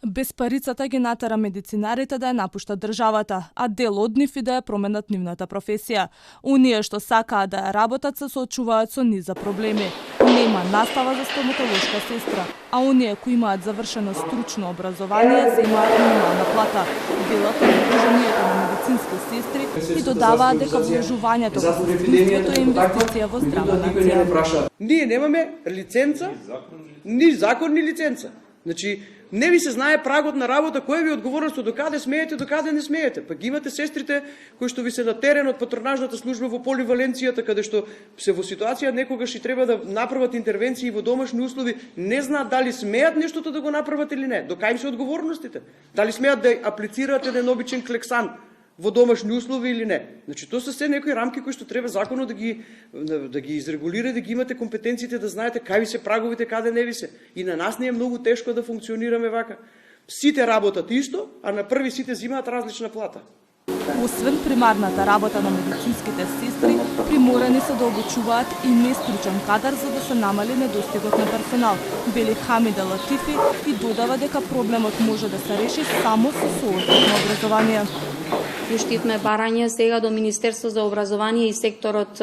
Без парицата ги натера медицинарите да ја напуштат државата, а дел од нив и да ја променат нивната професија. Оние што сакаат да ја работат се соочуваат со низа проблеми. Нема настава за стоматолошка сестра, а оние кои имаат завршено стручно образование земаат минимална плата. Велат од Сдруженијето на медицински сестри и додаваат дека вложувањето во сестринството е инвестиција во здрава нација. Ние немаме лиценца, ни закон, ни лиценца. Значи, не ви се знае прагот на работа, која ви е одговорноста, докаде смеете, докаде не смеете. Па ги имате сестрите кои што ви се на терен од патронажната служба во поливаленцијата, каде што се во ситуација некогаш и треба да направат интервенции во домашни услови, не знаат дали смеат нештото да го направат или не. До кај им се одговорностите? Дали смеат да аплицираат еден обичен клексан во домашни услови или не. Значи, тоа се се некои рамки кои што треба законот да ги изрегулира, да ги имате компетенциите, да знаете кај ви се праговите, каде не ви се. И на нас не е многу тешко да функционираме вака. Сите работат исто, а на први сите земаат различна плата. Освен примарната работа на медицинските сестри, приморани се да обучуваат и нестручен кадар за да се намали недостигот на персонал, вели Хамида Латифи и додава дека проблемот може да се реши само со соодветно образование. Пуштивме барање сега до Министерство за образование и секторот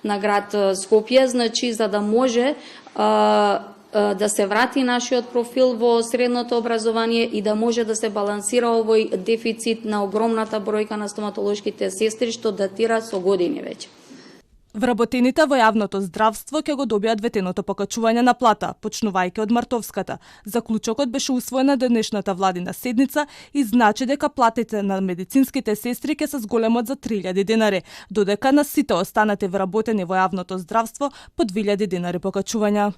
на град Скопје, значи за да може да се врати нашиот профил во средното образование и да може да се балансира овој дефицит на огромната бројка на стоматолошките сестри што датира со години веќе. Вработените во јавното здравство ќе го добијат ветеното покачување на плата, почнувајќи од мартовската. Заклучокот беше усвоен на денешната владина седница и значи дека платите на медицинските сестри ќе се зголемат за 3000 денари, додека на сите останати вработени во јавното здравство по 2000 денари покачувања.